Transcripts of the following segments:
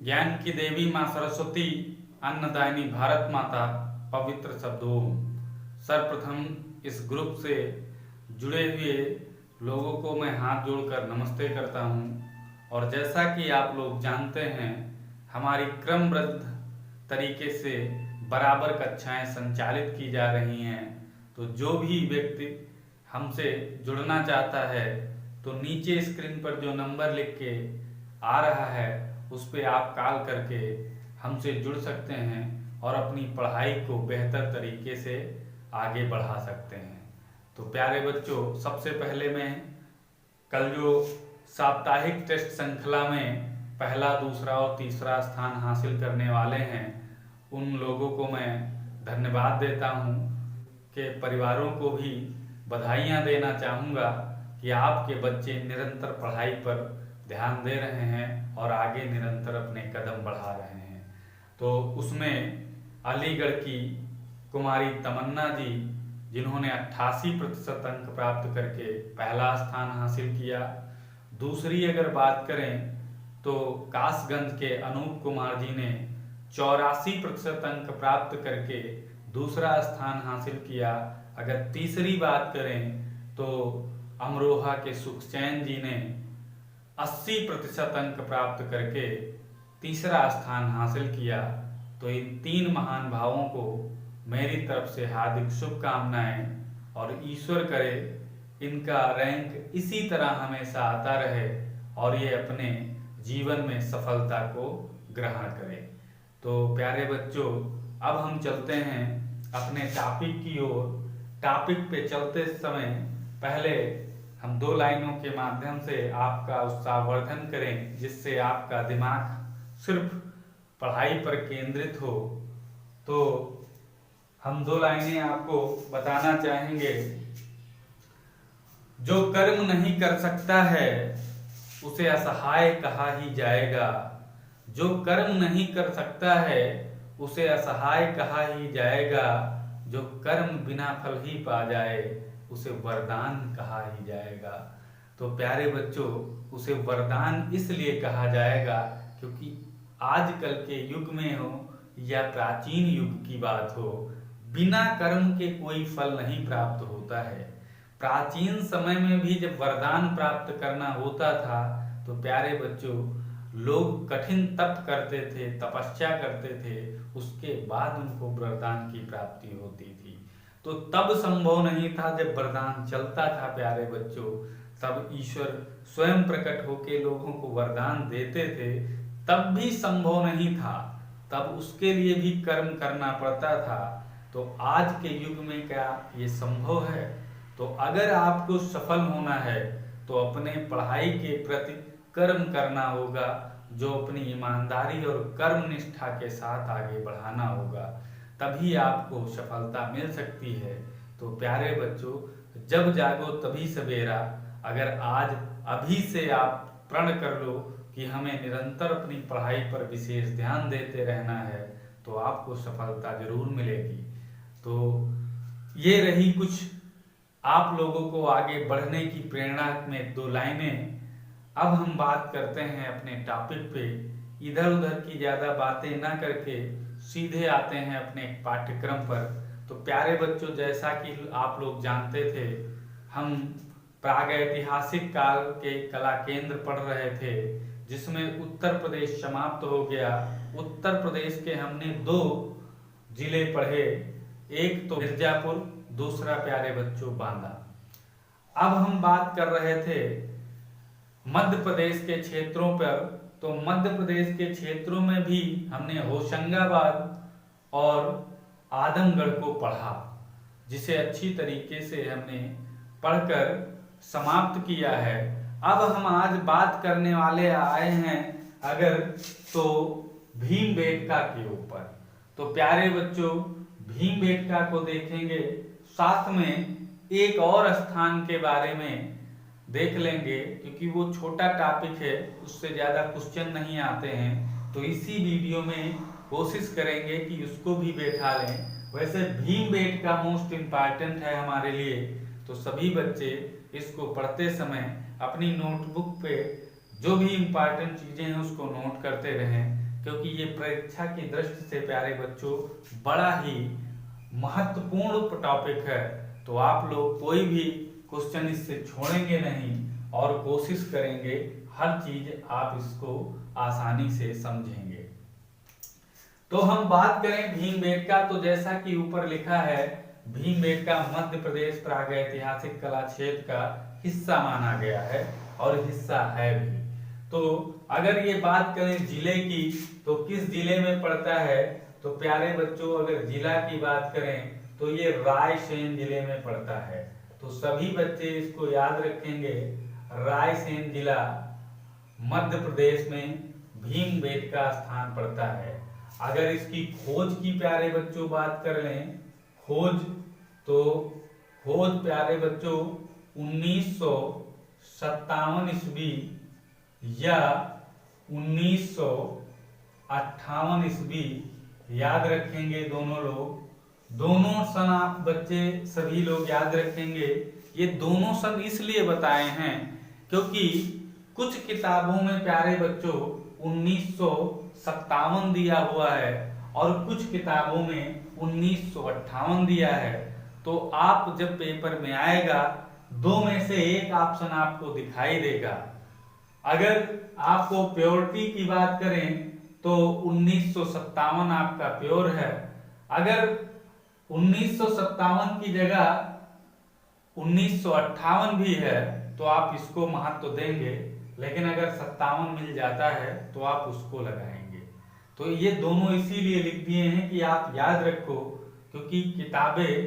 ज्ञान की देवी माँ सरस्वती, अन्नदायिनी भारत माता, पवित्र शब्दों। सर्वप्रथम इस ग्रुप से जुड़े हुए लोगों को मैं हाथ जोड़कर नमस्ते करता हूँ। और जैसा कि आप लोग जानते हैं, हमारी क्रमबद्ध तरीके से बराबर कक्षाएं संचालित की जा रही हैं। तो जो भी व्यक्ति हमसे जुड़ना चाहता है तो नीचे स्क्रीन पर जो नंबर लिख के आ रहा है उस पर आप कॉल करके हमसे जुड़ सकते हैं और अपनी पढ़ाई को बेहतर तरीके से आगे बढ़ा सकते हैं। तो प्यारे बच्चों, सबसे पहले मैं कल जो साप्ताहिक टेस्ट श्रृंखला में पहला, दूसरा और तीसरा स्थान हासिल करने वाले हैं उन लोगों को मैं धन्यवाद देता हूं कि परिवारों को भी बधाइयां देना चाहूँगा कि आपके बच्चे निरंतर पढ़ाई पर ध्यान दे रहे हैं और आगे निरंतर अपने कदम बढ़ा रहे हैं। तो उसमें अलीगढ़ की कुमारी तमन्ना जी, जिन्होंने 88% अंक प्राप्त करके पहला स्थान हासिल किया। दूसरी अगर बात करें तो कासगंज के अनूप कुमार जी ने 84% अंक प्राप्त करके दूसरा स्थान हासिल किया। अगर तीसरी बात करें तो अमरोहा के सुखचैन जी ने 80% अंक प्राप्त करके तीसरा स्थान हासिल किया। तो इन तीन महान भावों को मेरी तरफ से हार्दिक शुभकामनाएं और ईश्वर करे इनका रैंक इसी तरह हमेशा आता रहे और ये अपने जीवन में सफलता को ग्रहण करें। तो प्यारे बच्चों, अब हम चलते हैं अपने टॉपिक की ओर। टॉपिक पे चलते समय पहले हम 2 लाइनों के माध्यम से आपका उत्साहवर्धन करें, जिससे आपका दिमाग सिर्फ पढ़ाई पर केंद्रित हो। तो हम 2 लाइनें आपको बताना चाहेंगे। जो कर्म नहीं कर सकता है उसे असहाय कहा ही जाएगा। जो कर्म नहीं कर सकता है उसे असहाय कहा ही जाएगा। जो कर्म बिना फल ही पा जाए उसे वरदान कहा ही जाएगा। तो प्यारे बच्चों, उसे वरदान इसलिए कहा जाएगा क्योंकि आजकल के युग में हो या प्राचीन युग की बात हो, बिना कर्म के कोई फल नहीं प्राप्त होता है। प्राचीन समय में भी जब वरदान प्राप्त करना होता था तो प्यारे बच्चों, लोग कठिन तप करते थे, तपस्या करते थे, उसके बाद उनको वरदान की प्राप्ति होती थी। तो तब संभव नहीं था जब वरदान चलता था प्यारे बच्चों, तब ईश्वर स्वयं प्रकट होकर लोगों को वरदान देते थे। तब भी संभव नहीं था, तब उसके लिए भी कर्म करना पड़ता था। तो आज के युग में क्या ये संभव है? तो अगर आपको सफल होना है तो अपने पढ़ाई के प्रति कर्म करना होगा, जो अपनी ईमानदारी और कर्म निष्ठा के साथ आगे बढ़ाना होगा, तभी आपको सफलता मिल सकती है। तो प्यारे बच्चों, जब जागो तभी सवेरा। अगर आज अभी से आप प्रण कर लो कि हमें निरंतर अपनी पढ़ाई पर विशेष ध्यान देते रहना है तो आपको सफलता जरूर मिलेगी। तो ये रही कुछ आप लोगों को आगे बढ़ने की प्रेरणा में 2 लाइनें। अब हम बात करते हैं अपने टॉपिक पे। इधर उधर की ज़्यादा बातें ना करके सीधे आते हैं अपने पाठ्यक्रम पर। तो प्यारे बच्चों, जैसा कि आप लोग जानते थे, हम प्रागैतिहासिक काल के कला केंद्र पढ़ रहे थे, जिसमें उत्तर प्रदेश समाप्त हो गया। उत्तर प्रदेश के हमने 2 जिले पढ़े, एक तो मिर्जापुर, दूसरा प्यारे बच्चों बांदा। अब हम बात कर रहे थे मध्य प्रदेश के क्षेत्रों पर। तो मध्य प्रदेश के क्षेत्रों में भी हमने होशंगाबाद और आजमगढ़ को पढ़ा, जिसे अच्छी तरीके से हमने पढ़कर समाप्त किया है। अब हम आज बात करने वाले आए हैं अगर तो भीमबेटका के ऊपर। तो प्यारे बच्चों, भीमबेटका को देखेंगे, साथ में एक और स्थान के बारे में देख लेंगे, क्योंकि वो छोटा टॉपिक है, उससे ज़्यादा क्वेश्चन नहीं आते हैं। तो इसी वीडियो में कोशिश करेंगे कि उसको भी बैठा लें। वैसे भीमबेटका मोस्ट इम्पॉर्टेंट है हमारे लिए, तो सभी बच्चे इसको पढ़ते समय अपनी नोटबुक पे जो भी इम्पॉर्टेंट चीज़ें हैं उसको नोट करते रहें, क्योंकि ये परीक्षा की दृष्टि से प्यारे बच्चों बड़ा ही महत्वपूर्ण टॉपिक है। तो आप लोग कोई भी क्वेश्चन इससे छोड़ेंगे नहीं और कोशिश करेंगे हर चीज आप इसको आसानी से समझेंगे। तो हम बात करें भीमबेटका, तो जैसा कि ऊपर लिखा है भीमबेटका मध्य प्रदेश प्रागैतिहासिक कला क्षेत्र का हिस्सा माना गया है और हिस्सा है भी। तो अगर ये बात करें जिले की, तो किस जिले में पड़ता है? तो प्यारे बच्चों अगर जिला की बात करें तो ये रायसेन जिले में पड़ता है। तो सभी बच्चे इसको याद रखेंगे, रायसेन जिला मध्य प्रदेश में भीमबेटका स्थान पड़ता है। अगर इसकी खोज की प्यारे बच्चों बात कर लें, खोज, तो खोज प्यारे बच्चों 1957 ईस्वी या 1958 ईस्वी, याद रखेंगे दोनों लोग। दोनों सन आप बच्चे सभी लोग याद रखेंगे। ये दोनों सन इसलिए बताए हैं क्योंकि कुछ किताबों में प्यारे बच्चों 1957 दिया हुआ है और कुछ किताबों में 1958 दिया है। तो आप जब पेपर में आएगा, दो में से एक ऑप्शन आपको दिखाई देगा। अगर आपको प्योरिटी की बात करें तो 1957 आपका प्योर है। अगर 1957 की जगह 1958 भी है तो आप इसको महत्व देंगे, लेकिन अगर 57 मिल जाता है तो आप उसको लगाएंगे। तो ये दोनों इसीलिए लिख दिए हैं कि आप याद रखो, क्योंकि किताबें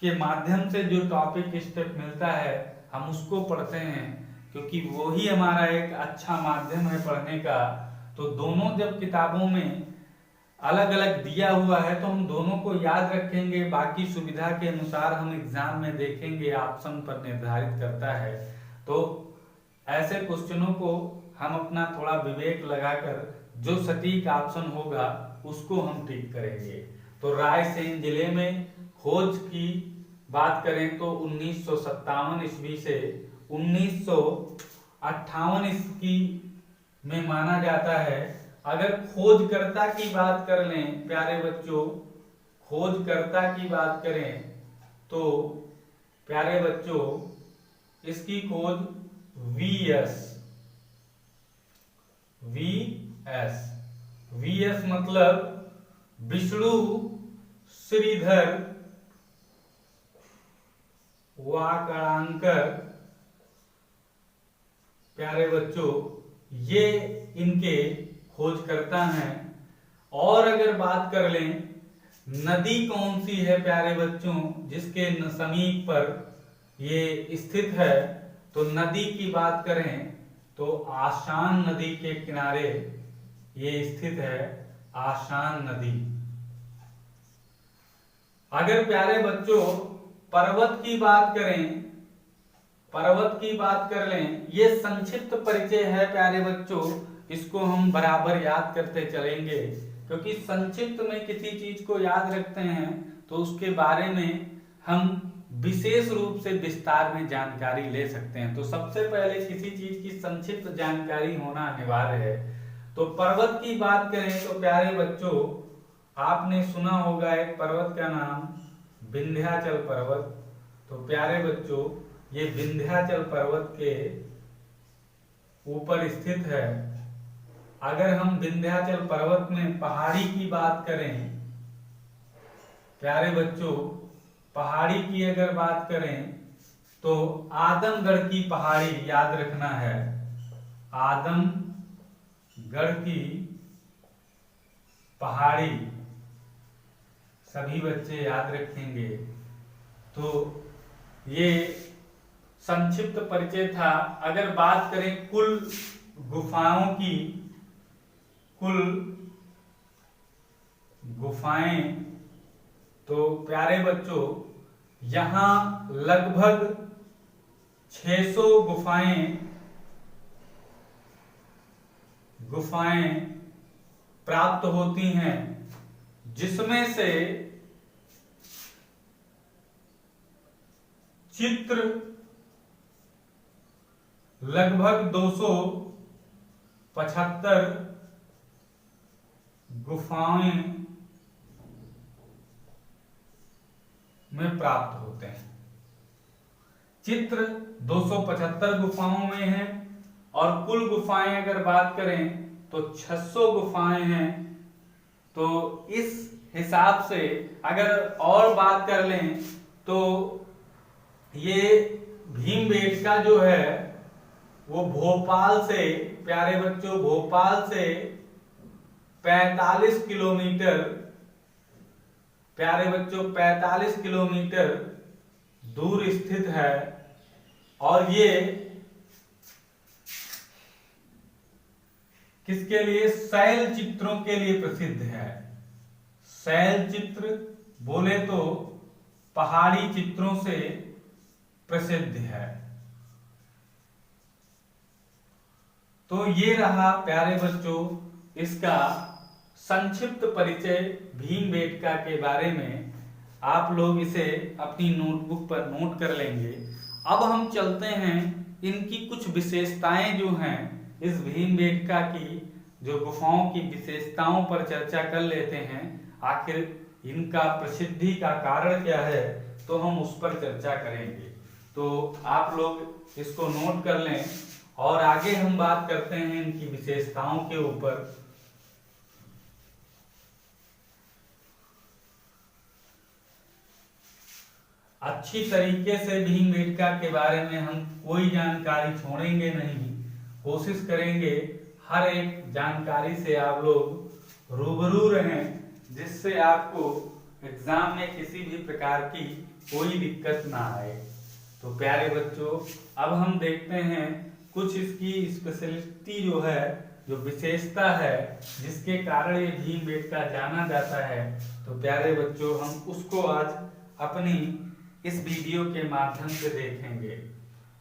के माध्यम से जो टॉपिक स्टेप मिलता है हम उसको पढ़ते हैं, क्योंकि वो ही हमारा एक अच्छा माध्यम है पढ़ने का। तो दोनों जब किताबों में अलग अलग दिया हुआ है तो हम दोनों को याद रखेंगे, बाकी सुविधा के अनुसार हम एग्जाम में देखेंगे, ऑप्शन पर निर्धारित करता है। तो ऐसे क्वेश्चनों को हम अपना थोड़ा विवेक लगाकर जो सटीक ऑप्शन होगा उसको हम टिक करेंगे। तो रायसेन जिले में खोज की बात करें तो 1957 ईस्वी से 1958 ईस्वी में माना जाता है। अगर खोजकर्ता की बात कर लें प्यारे बच्चों, खोजकर्ता की बात करें तो प्यारे बच्चों इसकी खोज वीएस मतलब विष्णु श्रीधर वाकड़ांकर, प्यारे बच्चों ये इनके खोजकर्ता हैं। और अगर बात कर लें नदी कौन सी है प्यारे बच्चों जिसके समीप पर ये स्थित है, तो नदी की बात करें तो आशान नदी के किनारे ये स्थित है, आशान नदी। अगर प्यारे बच्चों पर्वत की बात करें, पर्वत की बात कर लें, ये संक्षिप्त परिचय है प्यारे बच्चों, इसको हम बराबर याद करते चलेंगे, क्योंकि संक्षिप्त में किसी चीज को याद रखते हैं तो उसके बारे में हम विशेष रूप से विस्तार में जानकारी ले सकते हैं। तो सबसे पहले किसी चीज की संक्षिप्त जानकारी होना अनिवार्य है। तो पर्वत की बात करें तो प्यारे बच्चों आपने सुना होगा एक पर्वत का नाम विंध्याचल पर्वत। तो प्यारे बच्चों ये विंध्याचल पर्वत के ऊपर स्थित है। अगर हम विंध्याचल पर्वत में पहाड़ी की बात करें प्यारे बच्चों, पहाड़ी की अगर बात करें तो आदमगढ़ की पहाड़ी याद रखना है, आदमगढ़ की पहाड़ी सभी बच्चे याद रखेंगे। तो ये संक्षिप्त परिचय था। अगर बात करें कुल गुफाओं की, कुल गुफाएं, तो प्यारे बच्चों यहां लगभग 600 गुफाएं प्राप्त होती हैं, जिसमें से चित्र लगभग 275 गुफाएं में प्राप्त होते हैं। चित्र 275 गुफाओं में है और कुल गुफाएं अगर बात करें तो 600 गुफाएं हैं। तो इस हिसाब से अगर और बात कर लें तो ये भीमबेटका जो है वो भोपाल से, प्यारे बच्चों, भोपाल से 45 किलोमीटर, प्यारे बच्चों 45 किलोमीटर दूर स्थित है और ये किसके लिए? शैल चित्रों के लिए प्रसिद्ध है। शैल चित्र बोले तो पहाड़ी चित्रों से प्रसिद्ध है। तो ये रहा प्यारे बच्चों इसका संक्षिप्त परिचय भीमबेटका के बारे में। आप लोग इसे अपनी नोटबुक पर नोट कर लेंगे। अब हम चलते हैं इनकी कुछ विशेषताएं जो हैं, इस भीमबेटका की जो गुफाओं की विशेषताओं पर चर्चा कर लेते हैं। आखिर इनका प्रसिद्धि का कारण क्या है, तो हम उस पर चर्चा करेंगे। तो आप लोग इसको नोट कर लें और आगे हम बात करते हैं इनकी विशेषताओं के ऊपर। अच्छी तरीके से भीमबेटका के बारे में हम कोई जानकारी छोड़ेंगे नहीं, कोशिश करेंगे हर एक जानकारी से आप लोग रूबरू रहें, जिससे आपको एग्जाम में किसी भी प्रकार की कोई दिक्कत ना आए। तो प्यारे बच्चों अब हम देखते हैं कुछ इसकी स्पेशलिटी जो है, जो विशेषता है, जिसके कारण ये भीमबेटका जाना जाता है। तो प्यारे बच्चों हम उसको आज अपनी इस वीडियो के माध्यम से देखेंगे।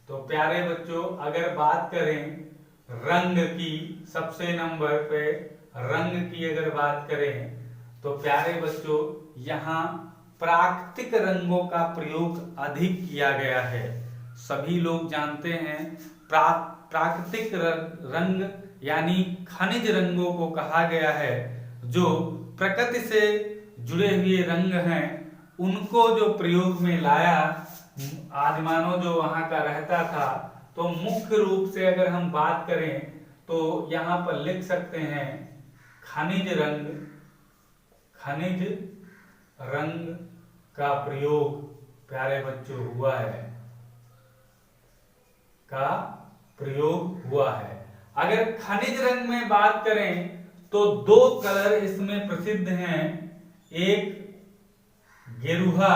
तो प्यारे बच्चों अगर बात करें रंग की, सबसे नंबर पे रंग की अगर बात करें तो प्यारे बच्चों यहाँ प्राकृतिक रंगों का प्रयोग अधिक किया गया है। सभी लोग जानते हैं प्राकृतिक रंग यानी खनिज रंगों को कहा गया है। जो प्रकृति से जुड़े हुए रंग हैं उनको जो प्रयोग में लाया आदिमानव जो वहां का रहता था। तो मुख्य रूप से अगर हम बात करें तो यहाँ पर लिख सकते हैं खनिज रंग, खनिज रंग का प्रयोग प्यारे बच्चों हुआ है, का प्रयोग हुआ है। अगर खनिज रंग में बात करें तो दो कलर इसमें प्रसिद्ध हैं, एक गेरुआ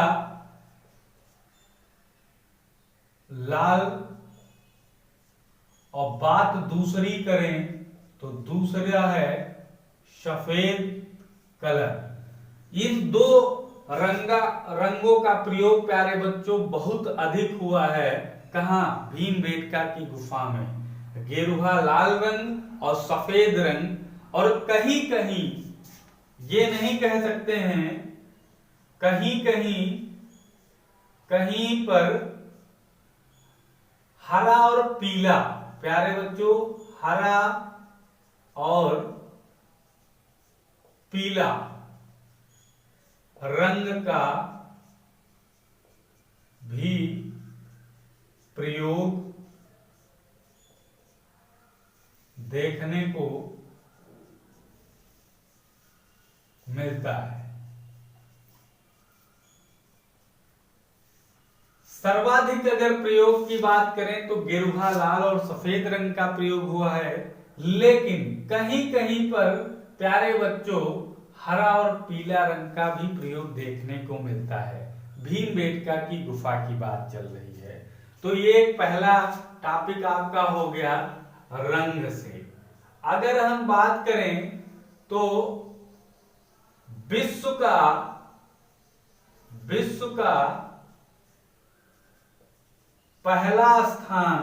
लाल और बात दूसरी करें तो दूसरा है सफेद कलर। इन दो रंगों का प्रयोग प्यारे बच्चों बहुत अधिक हुआ है। कहाँ? भीमबेटका की गुफा में गेरुआ लाल रंग और सफेद रंग। और कहीं कहीं ये नहीं कह सकते हैं, कहीं कहीं कहीं पर हरा और पीला, प्यारे बच्चों हरा और पीला रंग का भी प्रयोग देखने को मिलता है। सर्वाधिक अगर प्रयोग की बात करें तो गेरुआ लाल और सफेद रंग का प्रयोग हुआ है, लेकिन कहीं कहीं पर प्यारे बच्चों हरा और पीला रंग का भी प्रयोग देखने को मिलता है। भीमबेटका की गुफा की बात चल रही है। तो ये पहला टॉपिक आपका हो गया रंग से। अगर हम बात करें तो विश्व का पहला स्थान,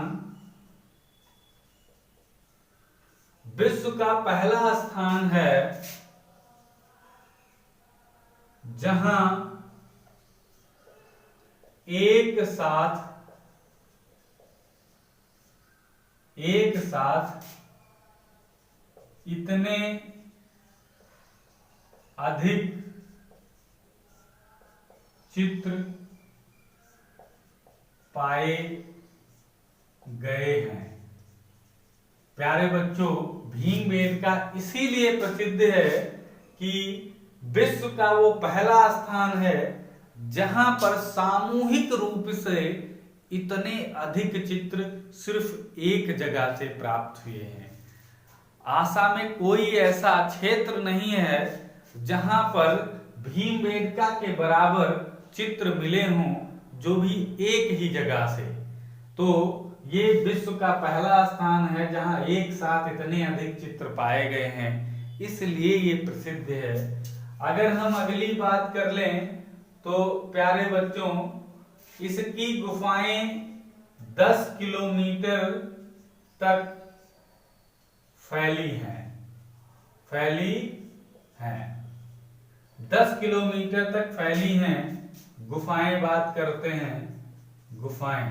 विश्व का पहला स्थान है जहां एक साथ इतने अधिक चित्र पाए गए हैं। प्यारे बच्चों, भीमबेटका इसीलिए प्रसिद्ध है कि विश्व का वो पहला स्थान है जहां पर सामूहिक रूप से इतने अधिक चित्र सिर्फ एक जगह से प्राप्त हुए हैं। आसाम में कोई ऐसा क्षेत्र नहीं है जहां पर भीमबेटका के बराबर चित्र मिले हों, जो भी एक ही जगह से। तो ये विश्व का पहला स्थान है जहां एक साथ इतने अधिक चित्र पाए गए हैं, इसलिए ये प्रसिद्ध है। अगर हम अगली बात कर लें तो प्यारे बच्चों, इसकी गुफाएं 10 किलोमीटर तक फैली हैं 10 किलोमीटर तक फैली हैं। गुफाएं बात करते हैं, गुफाएं।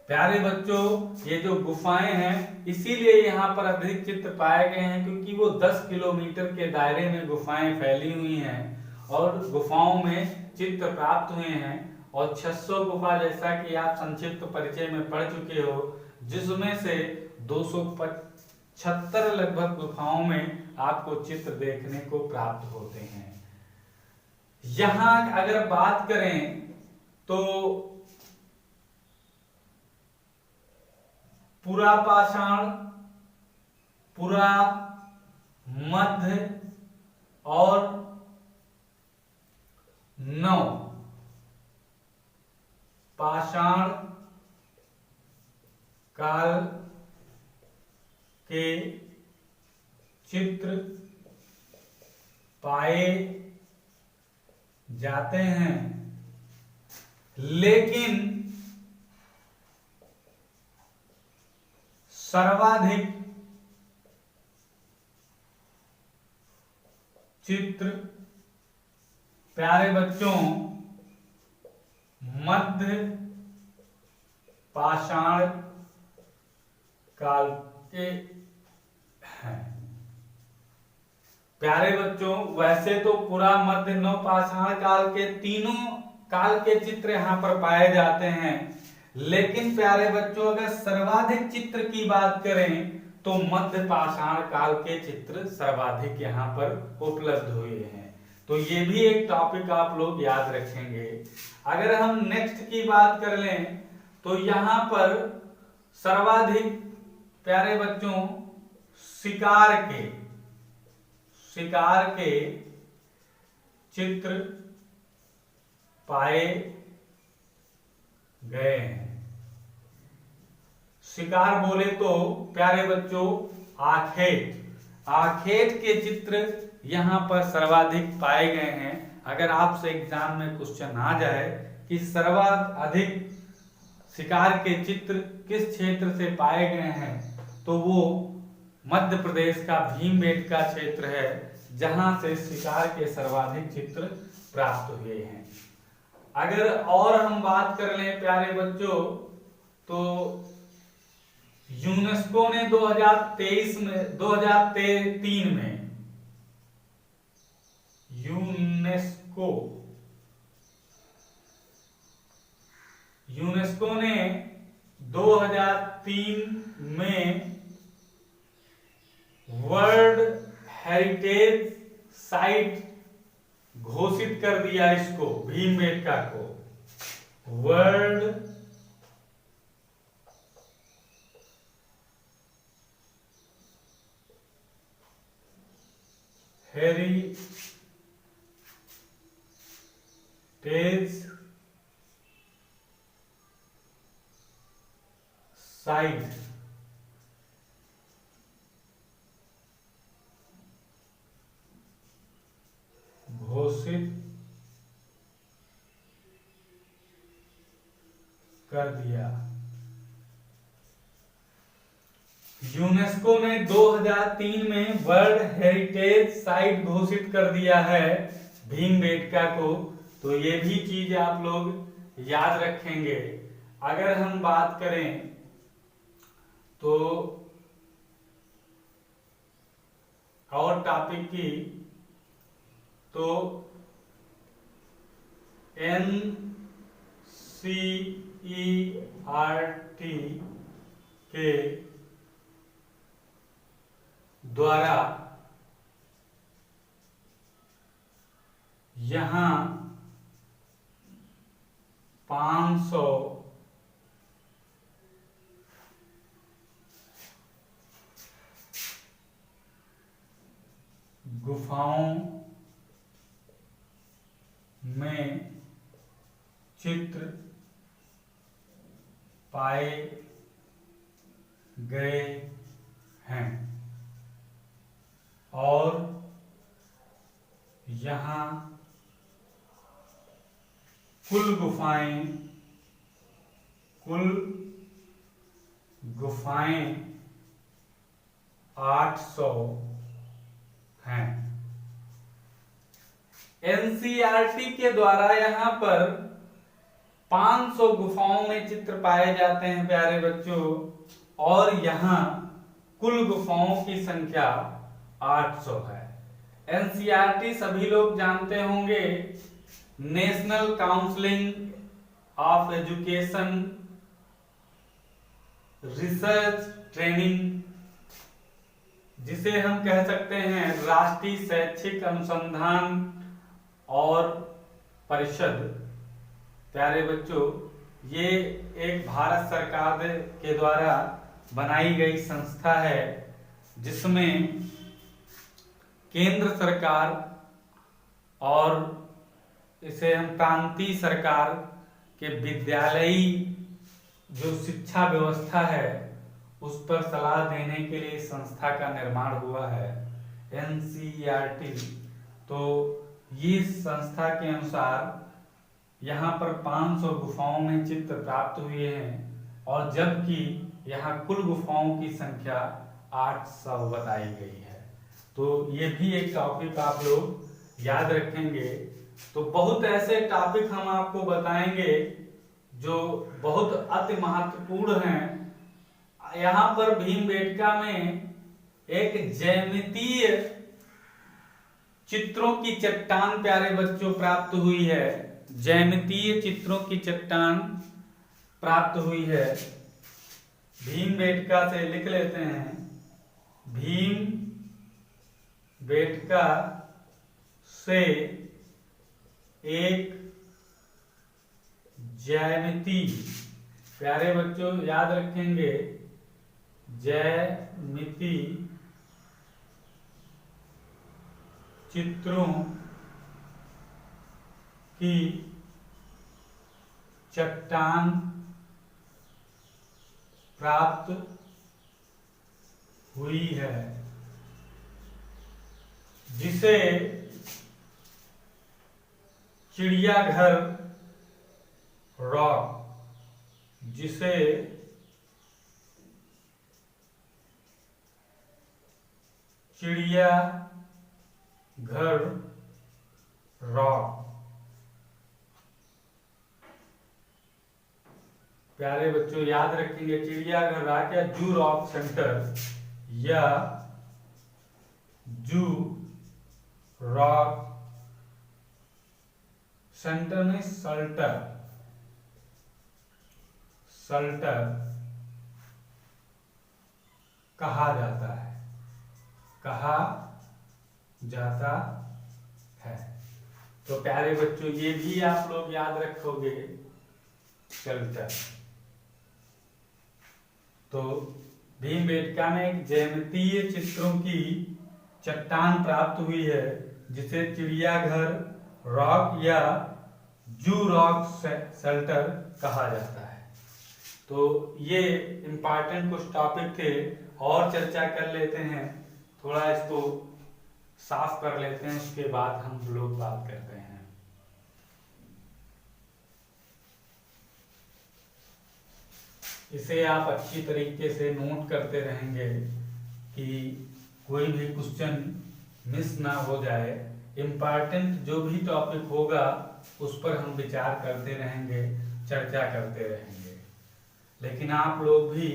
प्यारे बच्चों, ये जो गुफाएं हैं इसीलिए यहाँ पर अधिक चित्र पाए गए हैं क्योंकि वो 10 किलोमीटर के दायरे में गुफाएं फैली हुई हैं और गुफाओं में चित्र प्राप्त हुए हैं। और 600 गुफा, जैसा कि आप संक्षिप्त परिचय में पढ़ चुके हो, जिसमें से 275 लगभग गुफाओं में आपको चित्र देखने को प्राप्त होते हैं। यहां अगर बात करें तो पुरा पाषाण, पुरा, मध्य और नव पाषाण काल के चित्र पाए जाते हैं, लेकिन सर्वाधिक चित्र प्यारे बच्चों मध्य पाषाण काल के हैं। प्यारे बच्चों, वैसे तो पूरा मध्य नव पाषाण काल के तीनों काल के चित्र यहाँ पर पाए जाते हैं, लेकिन प्यारे बच्चों अगर सर्वाधिक चित्र की बात करें तो मध्य पाषाण काल के चित्र सर्वाधिक यहाँ पर उपलब्ध हुए हैं। तो ये भी एक टॉपिक आप लोग याद रखेंगे। अगर हम नेक्स्ट की बात कर लें तो यहाँ पर सर्वाधिक प्यारे बच्चों शिकार के चित्र पाए गए हैं। शिकार बोले तो प्यारे बच्चों आखेट के चित्र यहां पर सर्वाधिक पाए गए हैं। अगर आपसे एग्जाम में क्वेश्चन आ जाए कि सर्वाधिक शिकार के चित्र किस क्षेत्र से पाए गए हैं, तो वो मध्य प्रदेश का भीमबेटका क्षेत्र है जहां से शिकार के सर्वाधिक चित्र प्राप्त हुए हैं। अगर और हम बात कर लें प्यारे बच्चों तो यूनेस्को ने 2003 में यूनेस्को ने 2003 में वर्ल्ड हेरिटेज साइट घोषित कर दिया इसको, भीमबेटका को वर्ल्ड हेरिटेज साइट घोषित कर दिया। यूनेस्को ने 2003 में वर्ल्ड हेरिटेज साइट घोषित कर दिया है भीमबेटका को, तो ये भी चीज आप लोग याद रखेंगे। अगर हम बात करें तो और टॉपिक की, तो NCERT के द्वारा यहाँ 500 गुफाओं में चित्र पाए गए हैं और यहाँ कुल गुफाएं 800 हैं। एनसीईआरटी के द्वारा यहाँ पर 500 गुफाओं में चित्र पाए जाते हैं प्यारे बच्चों, और यहाँ कुल गुफाओं की संख्या 800 है। एनसीईआरटी सभी लोग जानते होंगे, national counselling of education research training, जिसे हम कह सकते हैं राष्ट्रीय शैक्षिक अनुसंधान और परिषद। प्यारे बच्चों, ये एक भारत सरकार के द्वारा बनाई गई संस्था है, जिसमें केंद्र सरकार और इसे हम प्रांतीय सरकार के विद्यालयी जो शिक्षा व्यवस्था है उस पर सलाह देने के लिए संस्था का निर्माण हुआ है, एनसीईआरटी। तो ये संस्था के अनुसार यहाँ पर 500 गुफाओं में चित्र प्राप्त हुए हैं, और जबकि यहाँ कुल गुफाओं की संख्या 800 बताई गई है। तो ये भी एक टॉपिक आप लोग याद रखेंगे। तो बहुत ऐसे टॉपिक हम आपको बताएंगे जो बहुत अति महत्वपूर्ण हैं। यहाँ पर भीमबेटका में एक ज्यामितीय चित्रों की चट्टान प्यारे बच्चों प्राप्त हुई है, ज्यामितीय चित्रों की चट्टान प्राप्त हुई है। भीमबेटका से लिख लेते हैं, भीमबेटका से एक ज्यामिति, प्यारे बच्चों याद रखेंगे, ज्यामिति चित्रों की चट्टान प्राप्त हुई है, जिसे चिड़ियाघर रॉक, जिसे चिड़ियाघर रॉक, प्यारे बच्चों याद रखेंगे, चिड़ियाघर रॉक या जू रॉक सेंटर या जू रॉक सेंटर में सल्टर कहा जाता है। तो प्यारे बच्चों ये भी आप लोग याद रखोगे, सल्टर। तो भीमबेटका में एक ज्यामितीय चित्रों की चट्टान प्राप्त हुई है, जिसे चिड़ियाघर रॉक या जू रॉक शेल्टर कहा जाता है। तो ये इंपॉर्टेंट कुछ टॉपिक थे, और चर्चा कर लेते हैं, थोड़ा इसको साफ कर लेते हैं, उसके बाद हम लोग बात करते हैं। इसे आप अच्छी तरीके से नोट करते रहेंगे कि कोई भी क्वेश्चन मिस ना हो जाए। इम्पॉर्टेंट जो भी टॉपिक होगा उस पर हम विचार करते रहेंगे, चर्चा करते रहेंगे। लेकिन आप लोग भी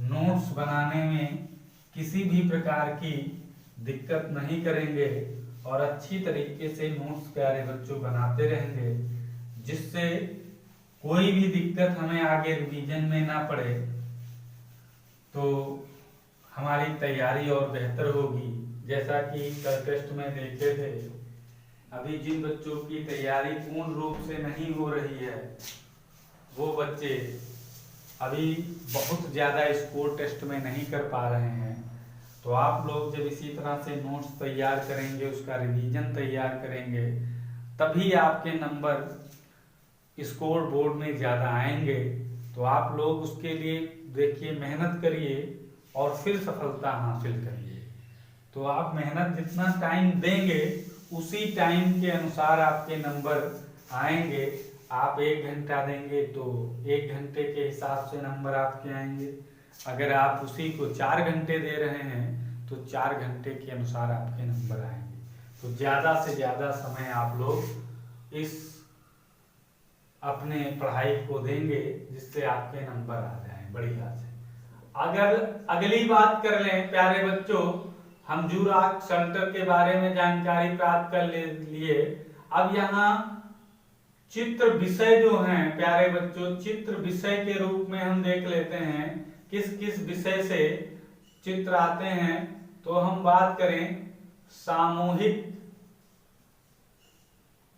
नोट्स बनाने में किसी भी प्रकार की दिक्कत नहीं करेंगे और अच्छी तरीके से नोट्स प्यारे बच्चों बनाते रहेंगे, जिससे कोई भी दिक्कत हमें आगे रिवीजन में ना पड़े, तो हमारी तैयारी और बेहतर होगी। जैसा कि कल टेस्ट में देखे थे, अभी जिन बच्चों की तैयारी पूर्ण रूप से नहीं हो रही है, वो बच्चे अभी बहुत ज़्यादा स्कोर टेस्ट में नहीं कर पा रहे हैं। तो आप लोग जब इसी तरह से नोट्स तैयार करेंगे, उसका रिवीजन तैयार करेंगे, तभी आपके नंबर स्कोर बोर्ड में ज़्यादा आएंगे। तो आप लोग उसके लिए देखिए, मेहनत करिए और फिर सफलता हासिल करिए। तो आप मेहनत जितना टाइम देंगे, उसी टाइम के अनुसार आपके नंबर आएंगे। आप 1 घंटा देंगे तो 1 घंटे के हिसाब से नंबर आपके आएंगे। अगर आप उसी को 4 घंटे दे रहे हैं तो 4 घंटे के अनुसार आपके नंबर आएंगे। तो ज़्यादा से ज़्यादा समय आप लोग इस अपने पढ़ाई को देंगे, जिससे आपके नंबर आ जाएं बढ़िया से। अगर अगली बात कर लें प्यारे बच्चों, हम जूराक सेंटर के बारे में जानकारी प्राप्त कर लिए। अब यहाँ चित्र विषय जो हैं प्यारे बच्चों, चित्र विषय के रूप में हम देख लेते हैं किस किस विषय से चित्र आते हैं। तो हम बात करें सामूहिक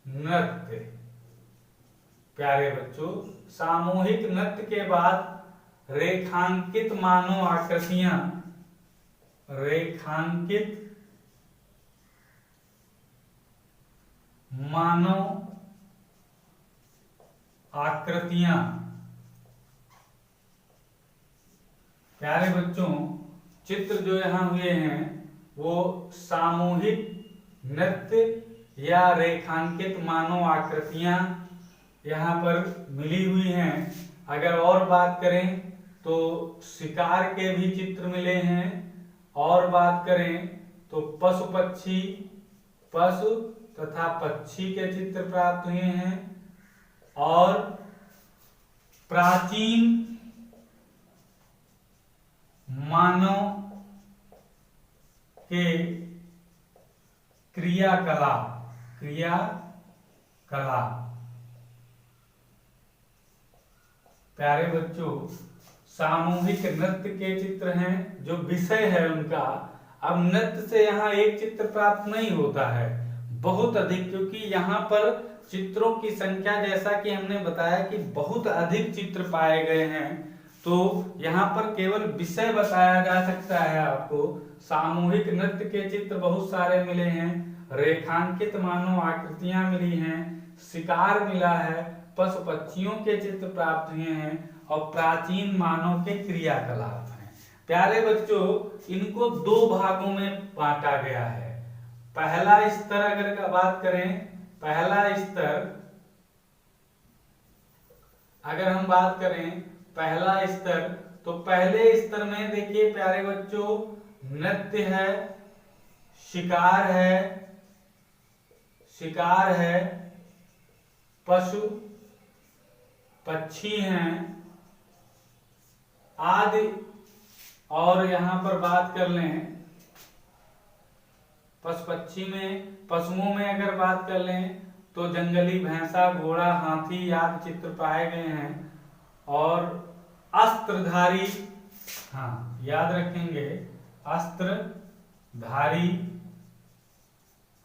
नृत्य। प्यारे बच्चों, सामूहिक नृत्य के बाद रेखांकित मानव आकृतियां, रेखांकित मानव आकृतियां। प्यारे बच्चों, चित्र जो यहाँ हुए हैं वो सामूहिक नृत्य या रेखांकित मानव आकृतियां यहाँ पर मिली हुई हैं। अगर और बात करें तो शिकार के भी चित्र मिले हैं, और बात करें तो पशु पक्षी, पशु तथा पक्षी के चित्र प्राप्त हुए हैं, और प्राचीन मानव के क्रियाकलाप, प्यारे बच्चों, सामूहिक नृत्य के चित्र हैं जो विषय है उनका। अब नृत्य से यहाँ एक चित्र प्राप्त नहीं होता है, बहुत अधिक, क्योंकि यहाँ पर चित्रों की संख्या जैसा कि हमने बताया कि बहुत अधिक चित्र पाए गए हैं। तो यहाँ पर केवल विषय बताया जा सकता है आपको। सामूहिक नृत्य के चित्र बहुत सारे मिले हैं, रेखांकित मानव आकृतियां मिली हैं, शिकार मिला है, पशु पक्षियों के चित्र प्राप्त हुए हैं, और प्राचीन मानव के क्रियाकलाप हैं। प्यारे बच्चों, इनको 2 भागों में बांटा गया है। पहला स्तर अगर बात करें, पहला स्तर अगर हम बात करें पहला स्तर, तो पहले स्तर में देखिए प्यारे बच्चों, नृत्य है, शिकार है, पशु पक्षी हैं आदि। और यहां पर बात कर लें पशुओं में अगर बात कर लें तो जंगली भैंसा, घोड़ा, हाथी आदि चित्र पाए गए हैं। और अस्त्रधारी, हाँ याद रखेंगे, अस्त्रधारी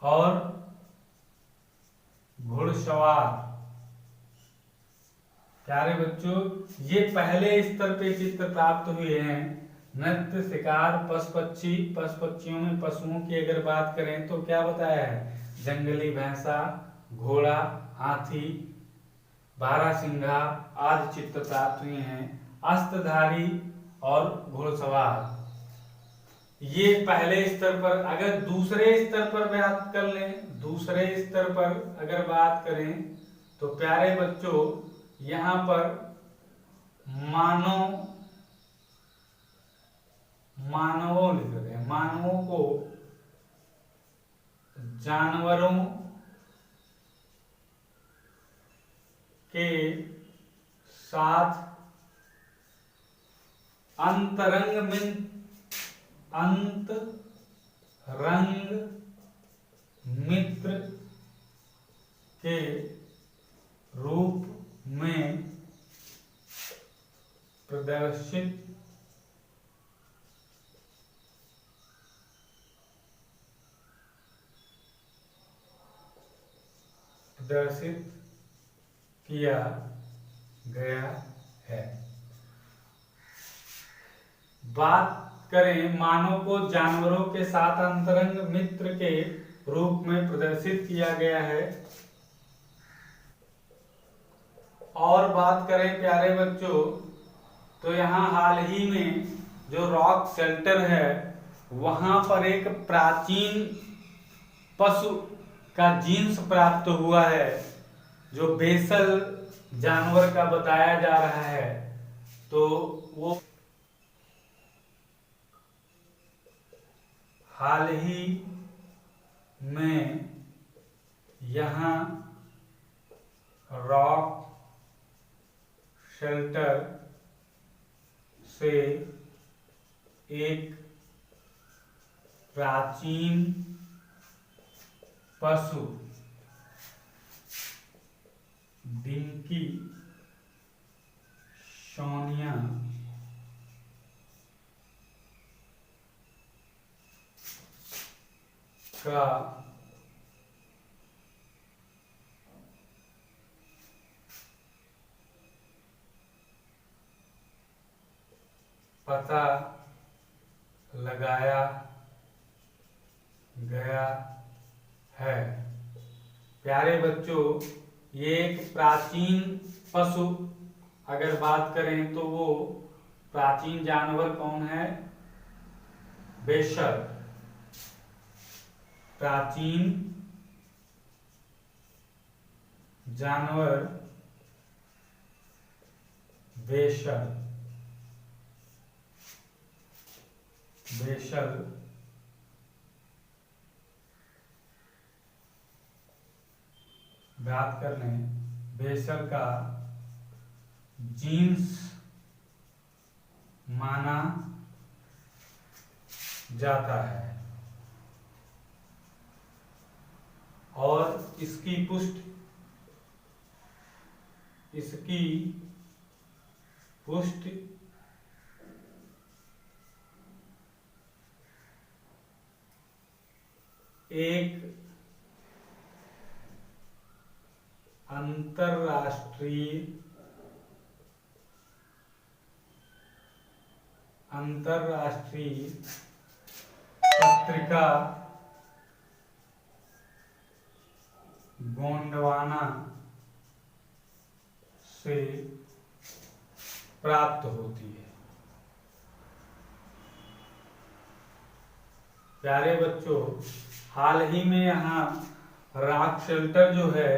और घुड़सवार। प्यारे बच्चों, ये पहले स्तर पे चित्र प्राप्त हुए हैं। नृत्य, शिकार, पशुपक्षियों में पशुओं की अगर बात करें तो क्या बताया है, जंगली भैंसा, घोड़ा, हाथी, बारहसिंघा आदि चित्र प्राप्त हुए हैं। अस्त्रधारी और घुड़सवार, ये पहले स्तर पर। अगर दूसरे स्तर पर बात कर लें, दूसरे स्तर पर अगर बात करें तो प्यारे बच्चों, यहाँ पर मानवों लिख रहे हैं, मानवों को जानवरों के साथ अंतरंग रंग मित्र के रूप में प्रदर्शित किया गया है। बात करें मानव को जानवरों के साथ अंतरंग मित्र के रूप में प्रदर्शित किया गया है। और बात करें प्यारे बच्चों, तो यहाँ हाल ही में जो रॉक शेल्टर है वहां पर एक प्राचीन पशु का जीन्स प्राप्त हुआ है जो बेसल जानवर का बताया जा रहा है। तो वो हाल ही में यहाँ रॉक शेल्टर से एक प्राचीन पशु डिंकी सोनिया का पता लगाया गया है। प्यारे बच्चों, ये एक प्राचीन पशु अगर बात करें तो वो प्राचीन जानवर कौन है? बेशर। प्राचीन जानवर बेशर बात कर लें बेशर का जीन्स माना जाता है और इसकी पुष्टि एक अंतरराष्ट्रीय पत्रिका गोंडवाना से प्राप्त होती है। प्यारे बच्चों, हाल ही में यहाँ रॉक शेल्टर जो है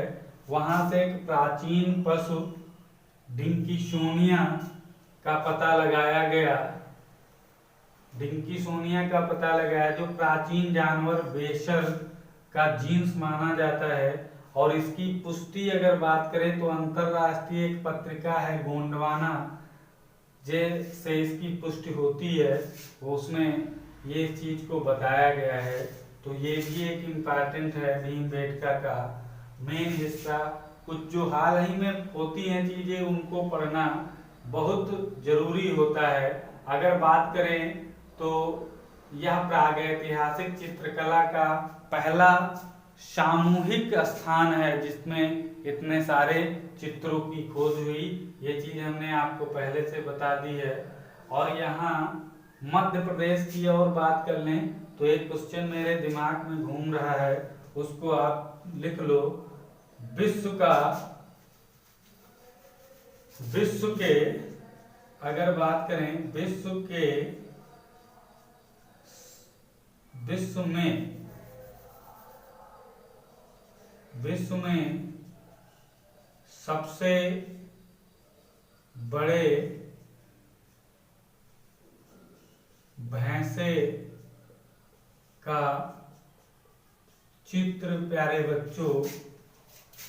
वहां से एक प्राचीन पशु डिंकी सोनिया का पता लगाया गया। जो प्राचीन जानवर बेशर का जीन्स माना जाता है और इसकी पुष्टि अगर बात करें तो अंतरराष्ट्रीय एक पत्रिका है गोंडवाना जैसे इसकी पुष्टि होती है, उसमें ये चीज को बताया गया है। तो ये भी एक इम्पॉर्टेंट है भीमबेटका का मेन हिस्सा। कुछ जो हाल ही में होती हैं चीजें उनको पढ़ना बहुत जरूरी होता है। अगर बात करें तो यह प्रागैतिहासिक चित्रकला का पहला सामूहिक स्थान है जिसमें इतने सारे चित्रों की खोज हुई। ये चीज हमने आपको पहले से बता दी है। और यहाँ मध्य प्रदेश की और बात कर लें तो एक क्वेश्चन मेरे दिमाग में घूम रहा है, उसको आप लिख लो। विश्व के अगर बात करें विश्व में सबसे बड़े भैंसे का चित्र प्यारे बच्चों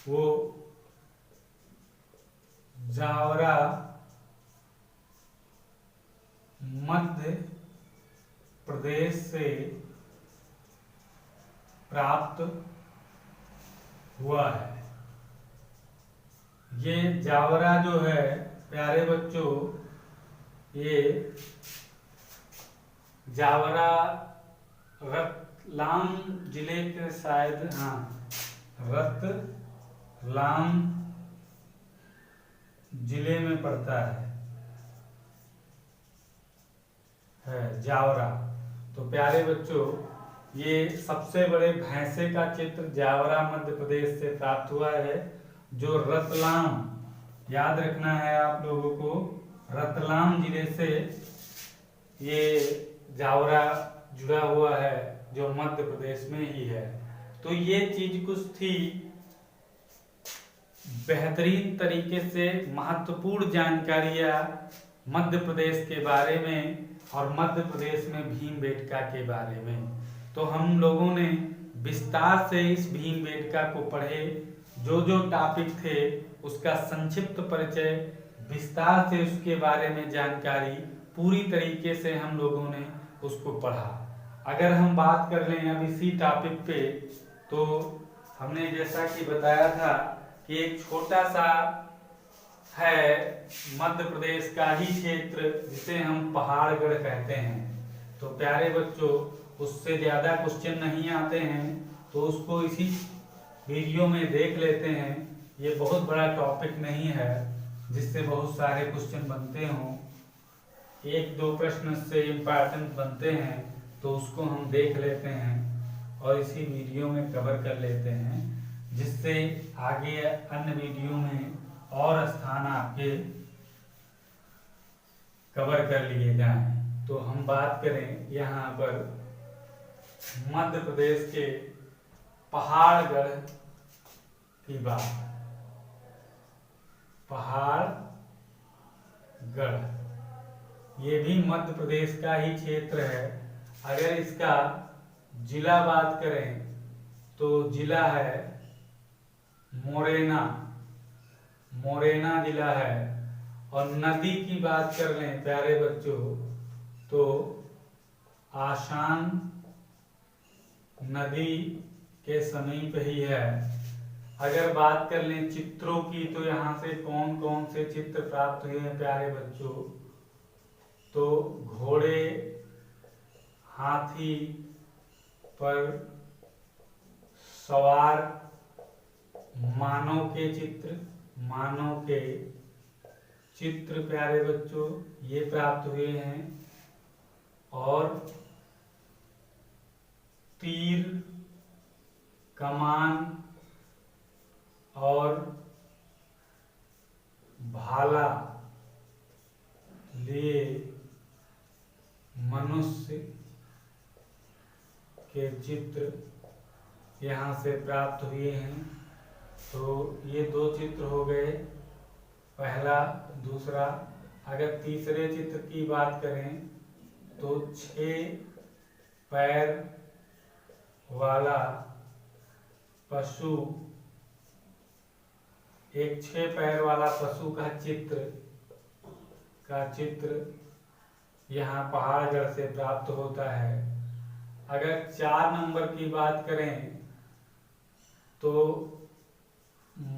वो जावरा मध्य प्रदेश से प्राप्त हुआ है। ये जावरा जो है प्यारे बच्चों, ये जावरा रतलाम जिले के शायद, हाँ, रतलाम जिले में पड़ता है जावरा। तो प्यारे बच्चों, ये सबसे बड़े भैंसे का चित्र जावरा मध्य प्रदेश से प्राप्त हुआ है, जो रतलाम, याद रखना है आप लोगों को, रतलाम जिले से ये जावरा जुड़ा हुआ है, जो मध्य प्रदेश में ही है। तो ये चीज कुछ थी बेहतरीन तरीके से महत्वपूर्ण जानकारियां मध्य प्रदेश के बारे में और मध्य प्रदेश में भीमबेटका के बारे में। तो हम लोगों ने विस्तार से इस भीमबेटका को पढ़े, जो जो टॉपिक थे उसका संक्षिप्त परिचय, विस्तार से उसके बारे में जानकारी, पूरी तरीके से हम लोगों ने उसको पढ़ा। अगर हम बात कर लें अब इसी टॉपिक पे, तो हमने जैसा कि बताया था कि एक छोटा सा है मध्य प्रदेश का ही क्षेत्र जिसे हम पहाड़गढ़ कहते हैं। तो प्यारे बच्चों, उससे ज़्यादा क्वेश्चन नहीं आते हैं, तो उसको इसी वीडियो में देख लेते हैं। ये बहुत बड़ा टॉपिक नहीं है जिससे बहुत सारे क्वेश्चन बनते हों, एक दो प्रश्न से इम्पोर्टेंट बनते हैं, तो उसको हम देख लेते हैं और इसी वीडियो में कवर कर लेते हैं, जिससे आगे अन्य वीडियो में और स्थान आपके कवर कर लिए जाएं। तो हम बात करें यहाँ पर मध्य प्रदेश के पहाड़गढ़ की बात। पहाड़गढ़ ये भी मध्य प्रदेश का ही क्षेत्र है। अगर इसका जिला बात करें तो जिला है मोरेना, मोरेना जिला है। और नदी की बात कर लें प्यारे बच्चों, तो आशान नदी के समीप ही है। अगर बात कर लें चित्रों की, तो यहाँ से कौन कौन से चित्र प्राप्त हुए हैं प्यारे बच्चों, तो घोड़े, हाथी पर सवार मानव के चित्र, मानव के चित्र प्यारे बच्चों ये प्राप्त हुए हैं। और तीर, कमान और भाला लिए मनुष्य के चित्र यहाँ से प्राप्त हुए हैं। तो ये दो चित्र हो गए, पहला, दूसरा। अगर तीसरे चित्र की बात करें तो 6 पैर वाला पशु, एक 6 पैर वाला पशु का चित्र यहाँ पहाड़गढ़ से प्राप्त होता है। अगर 4 नंबर की बात करें तो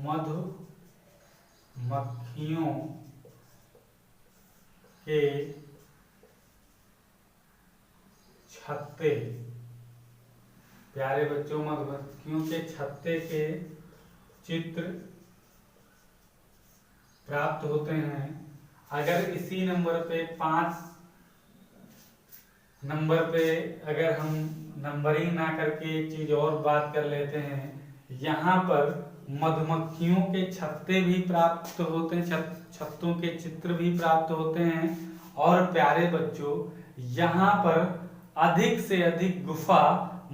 मधुमक्खियों के छत्ते, प्यारे बच्चों मधुमक्खियों के छत्ते के चित्र प्राप्त होते हैं। अगर इसी नंबर पे 5 नंबर पे अगर हम नंबरिंग ना करके एक चीज और बात कर लेते हैं, यहाँ पर मधुमक्खियों के छत्ते भी प्राप्त होते हैं, छत्तों के चित्र भी प्राप्त होते हैं। और प्यारे बच्चों, यहाँ पर अधिक से अधिक गुफा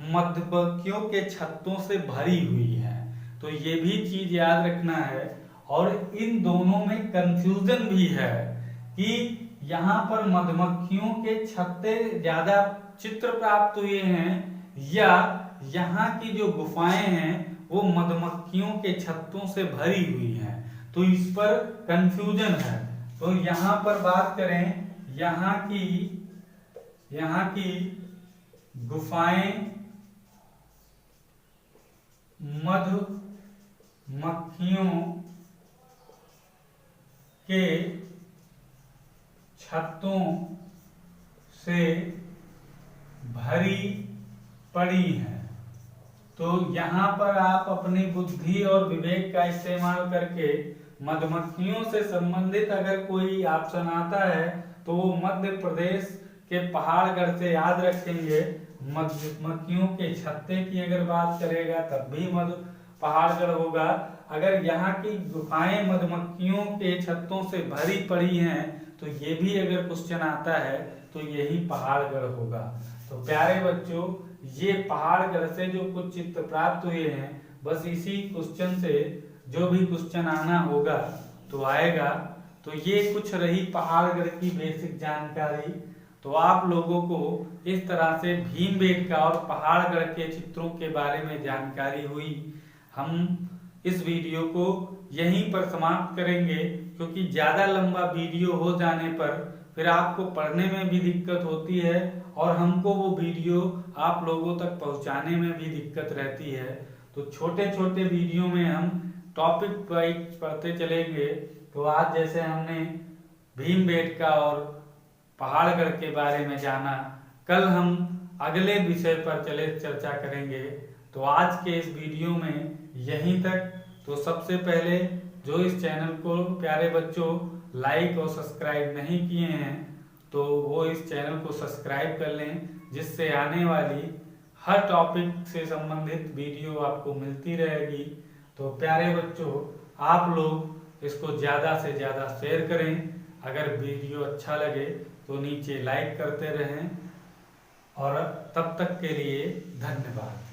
मधुमक्खियों के छत्तों से भरी हुई है। तो ये भी चीज याद रखना है। और इन दोनों में कंफ्यूजन भी है कि यहाँ पर मधुमक्खियों के छत्ते ज्यादा चित्र प्राप्त हुए हैं या यहाँ की जो गुफाएं हैं वो मधुमक्खियों के छत्तों से भरी हुई हैं। तो इस पर कंफ्यूजन है। तो यहाँ पर बात करें, यहाँ की गुफाएं मधुमक्खियों के छत्तों से भरी पड़ी हैं। तो यहाँ पर आप अपनी बुद्धि और विवेक का इस्तेमाल करके मधुमक्खियों से संबंधित अगर कोई ऑप्शन आता है तो वो मध्य प्रदेश के पहाड़गढ़ से याद रखेंगे। मधुमक्खियों के छत्ते की अगर बात करेगा तब भी पहाड़गढ़ होगा। अगर यहाँ की गुफाएं मधुमक्खियों के छत्तों से भरी पड़ी हैं तो ये भी अगर क्वेश्चन आता है तो यही पहाड़गढ़ होगा। तो प्यारे बच्चों, ये पहाड़गढ़ से जो कुछ चित्र प्राप्त हुए हैं, बस इसी क्वेश्चन से जो भी क्वेश्चन आना होगा तो आएगा। तो ये कुछ रही पहाड़गढ़ की बेसिक जानकारी। तो आप लोगों को इस तरह से भीमबेटका और पहाड़गढ़ के चित्रों के बारे में जानकारी हुई। हम इस वीडियो को यहीं पर समाप्त करेंगे, क्योंकि ज़्यादा लंबा वीडियो हो जाने पर फिर आपको पढ़ने में भी दिक्कत होती है और हमको वो वीडियो आप लोगों तक पहुंचाने में भी दिक्कत रहती है। तो छोटे छोटे वीडियो में हम टॉपिक वाइज पढ़ते चलेंगे। तो आज जैसे हमने भीमबेटका और पहाड़गढ़ के बारे में जाना, कल हम अगले विषय पर चर्चा करेंगे। तो आज के इस वीडियो में यहीं तक। तो सबसे पहले जो इस चैनल को प्यारे बच्चों लाइक और सब्सक्राइब नहीं किए हैं तो वो इस चैनल को सब्सक्राइब कर लें, जिससे आने वाली हर टॉपिक से संबंधित वीडियो आपको मिलती रहेगी। तो प्यारे बच्चों, आप लोग इसको ज़्यादा से ज़्यादा शेयर करें। अगर वीडियो अच्छा लगे तो नीचे लाइक करते रहें। और तब तक के लिए धन्यवाद।